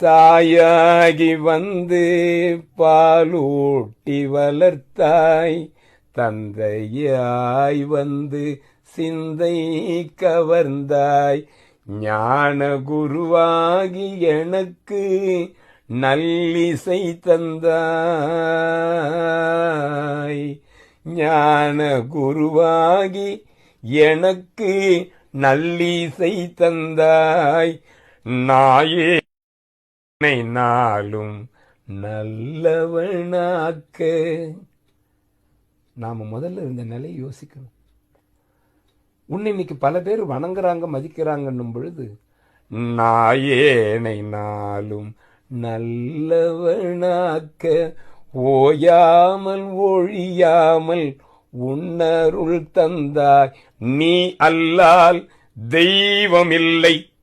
தாயாகி வந்து பாலூட்டி வளர்த்தாய், தந்தையாய் வந்து சிந்தை கவர்ந்தாய், ஞான குருவாகி எனக்கு நல்லிசை தந்தாய். ஞான குருவாகி எனக்கு நல்லிசை தந்தாய். நாயே நாளும் நல்லவனாக்க. நாம முதல்ல இந்த நிலையை யோசிக்கணும். உன்னை இன்னைக்கு பல பேர் வணங்குறாங்க, மதிக்கிறாங்கன்னும் பொழுது, நாயேனை நாளும் நல்லவனாக்க, ஓயாமல் ஒழியாமல் உன்னருள் தந்தாய். நீ அல்லால் தெய்வமில்லை.